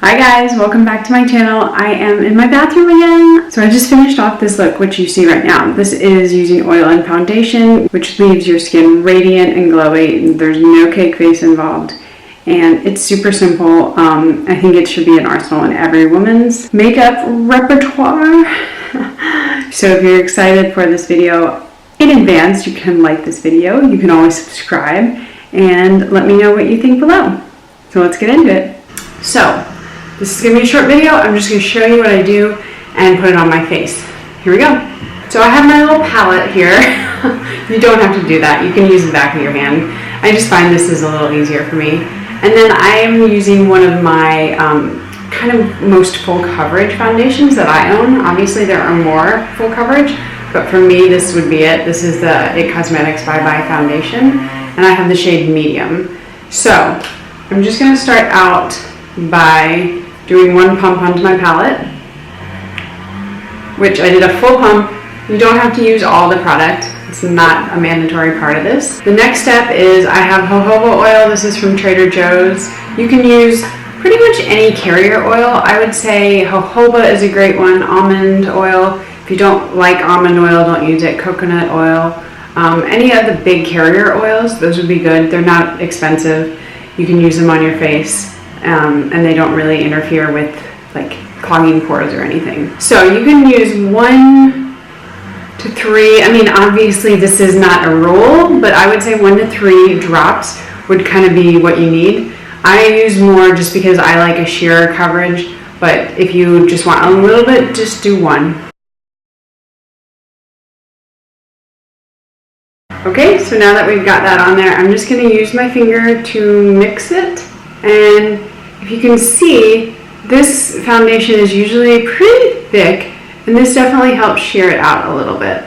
Hi guys, welcome back to my channel. I am in my bathroom again. So I just finished off this look, which you see right now. This is using oil and foundation, which leaves your skin radiant and glowy. There's no cake face involved. And it's super simple. I think it should be an arsenal in every woman's makeup repertoire. So if you're excited for this video in advance, you can like this video. You can always subscribe and let me know what you think below. So let's get into it. So this is going to be a short video. I'm just going to show you what I do and put it on my face. Here we go. So I have my little palette here. You don't have to do that. You can use the back of your hand. I just find this is a little easier for me. And then I am using one of my kind of most full coverage foundations that I own. Obviously there are more full coverage, but for me this would be it. This is the IT Cosmetics Bye Bye Foundation, and I have the shade medium. So I'm just going to start out by doing one pump onto my palette, which I did a full pump. You don't have to use all the product. It's not a mandatory part of this. The next step is I have jojoba oil. This is from Trader Joe's. You can use pretty much any carrier oil. I would say jojoba is a great one. Almond oil. If you don't like almond oil, don't use it. Coconut oil. Any of the big carrier oils, those would be good. They're not expensive. You can use them on your face. And they don't really interfere with like clogging pores or anything. So you can use 1 to 3. I mean, obviously this is not a rule, but I would say 1 to 3 drops would kind of be what you need. I use more just because I like a sheer coverage, but if you just want a little bit, just do 1. Okay, so now that we've got that on there, I'm just going to use my finger to mix it. And if you can see, this foundation is usually pretty thick, and this definitely helps sheer it out a little bit.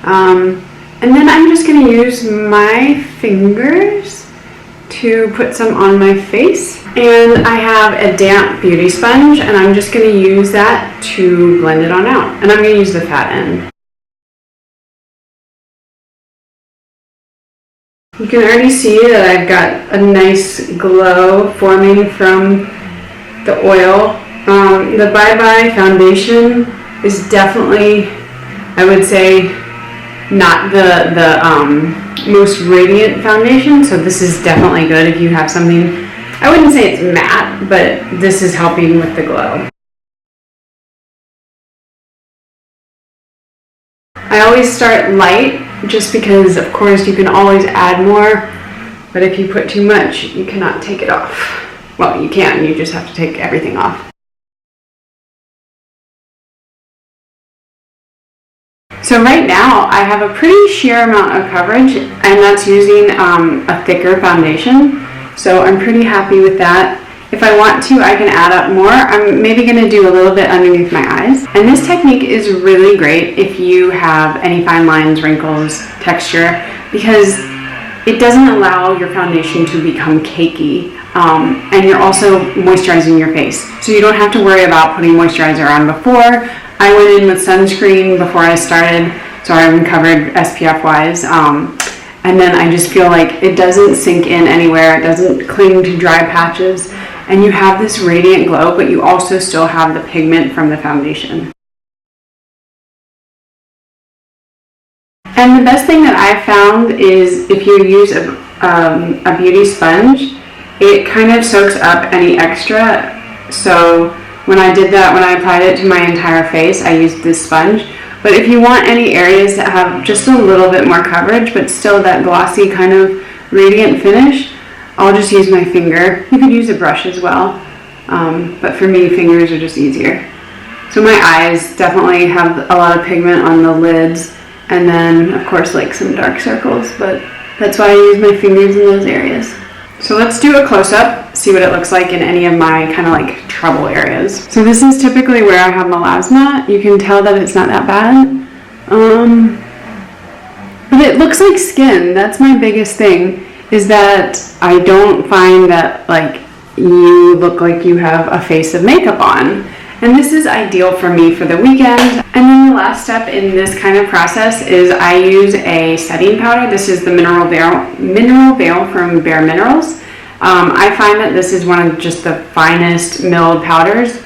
And then I'm just going to use my fingers to put some on my face. And I have a damp beauty sponge, and I'm just going to use that to blend it on out. And I'm going to use the fat end. You can already see that I've got a nice glow forming from the oil. The Bye Bye foundation is definitely, I would say, not the most radiant foundation, so this is definitely good if you have something. I wouldn't say it's matte, but this is helping with the glow. I always start light, just because of course you can always add more, but if you put too much you cannot take it off. Well, you can, you just have to take everything off. So right now I have a pretty sheer amount of coverage, and that's using a thicker foundation, so I'm pretty happy with that. If I want to, I can add up more. I'm maybe going to do a little bit underneath my eyes. And this technique is really great if you have any fine lines, wrinkles, texture, because it doesn't allow your foundation to become cakey. And you're also moisturizing your face. So you don't have to worry about putting moisturizer on before. I went in with sunscreen before I started, so I'm covered SPF wise. And then I just feel like it doesn't sink in anywhere. It doesn't cling to dry patches. And you have this radiant glow, but you also still have the pigment from the foundation. And the best thing that I've found is if you use a beauty sponge, it kind of soaks up any extra. So when I did that, when I applied it to my entire face, I used this sponge. But if you want any areas that have just a little bit more coverage, but still that glossy kind of radiant finish, I'll just use my finger. You could use a brush as well, but for me, fingers are just easier. So my eyes definitely have a lot of pigment on the lids, and then of course like some dark circles, but that's why I use my fingers in those areas. So let's do a close-up, see what it looks like in any of my kind of like trouble areas. So this is typically where I have melasma. You can tell that it's not that bad, but it looks like skin. That's my biggest thing, is that I don't find that like you look like you have a face of makeup on. And this is ideal for me for the weekend. And then the last step in this kind of process is I use a setting powder. This is the Mineral Veil from Bare Minerals. I find that this is one of just the finest milled powders,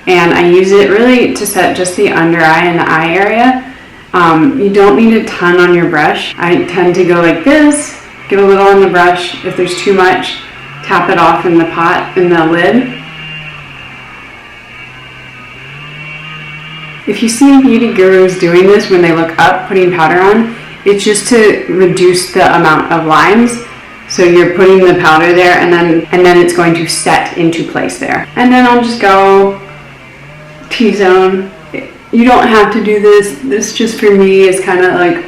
and I use it really to set just the under eye and the eye area. You don't need a ton on your brush. I tend to go like this, get a little on the brush. If there's too much, tap it off in the pot, in the lid. If you see beauty gurus doing this when they look up, putting powder on, it's just to reduce the amount of lines. So you're putting the powder there, and then it's going to set into place there. And then I'll just go T-zone. You don't have to do this. This just for me is kind of like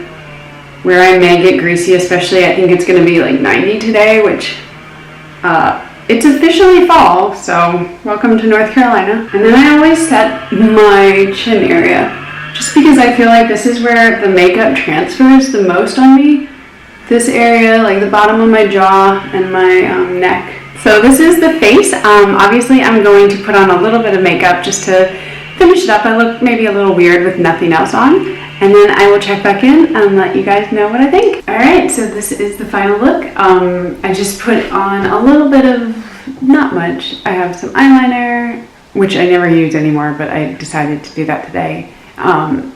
where I may get greasy, especially I think it's going to be like 90 today, which it's officially fall, so welcome to North Carolina. And then I always set my chin area, just because I feel like this is where the makeup transfers the most on me. This area, like the bottom of my jaw and my neck. So this is the face. Obviously I'm going to put on a little bit of makeup just to finish it up. I look maybe a little weird with nothing else on. And then I will check back in and let you guys know what I think. Alright, so this is the final look. I just put on a little bit of, not much. I have some eyeliner, which I never use anymore, but I decided to do that today.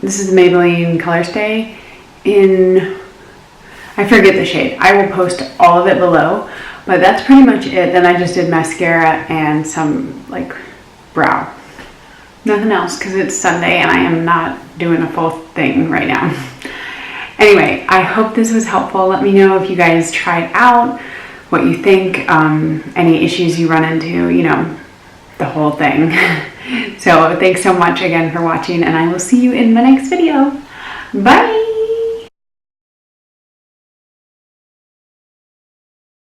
This is the Maybelline Color Stay in, I forget the shade. I will post all of it below, but that's pretty much it. Then I just did mascara and some like brow. Nothing else, because it's Sunday and I am not doing a full thing right now. Anyway, I hope this was helpful. Let me know if you guys tried out, what you think, any issues you run into, you know, the whole thing. So thanks so much again for watching, and I will see you in my next video. Bye!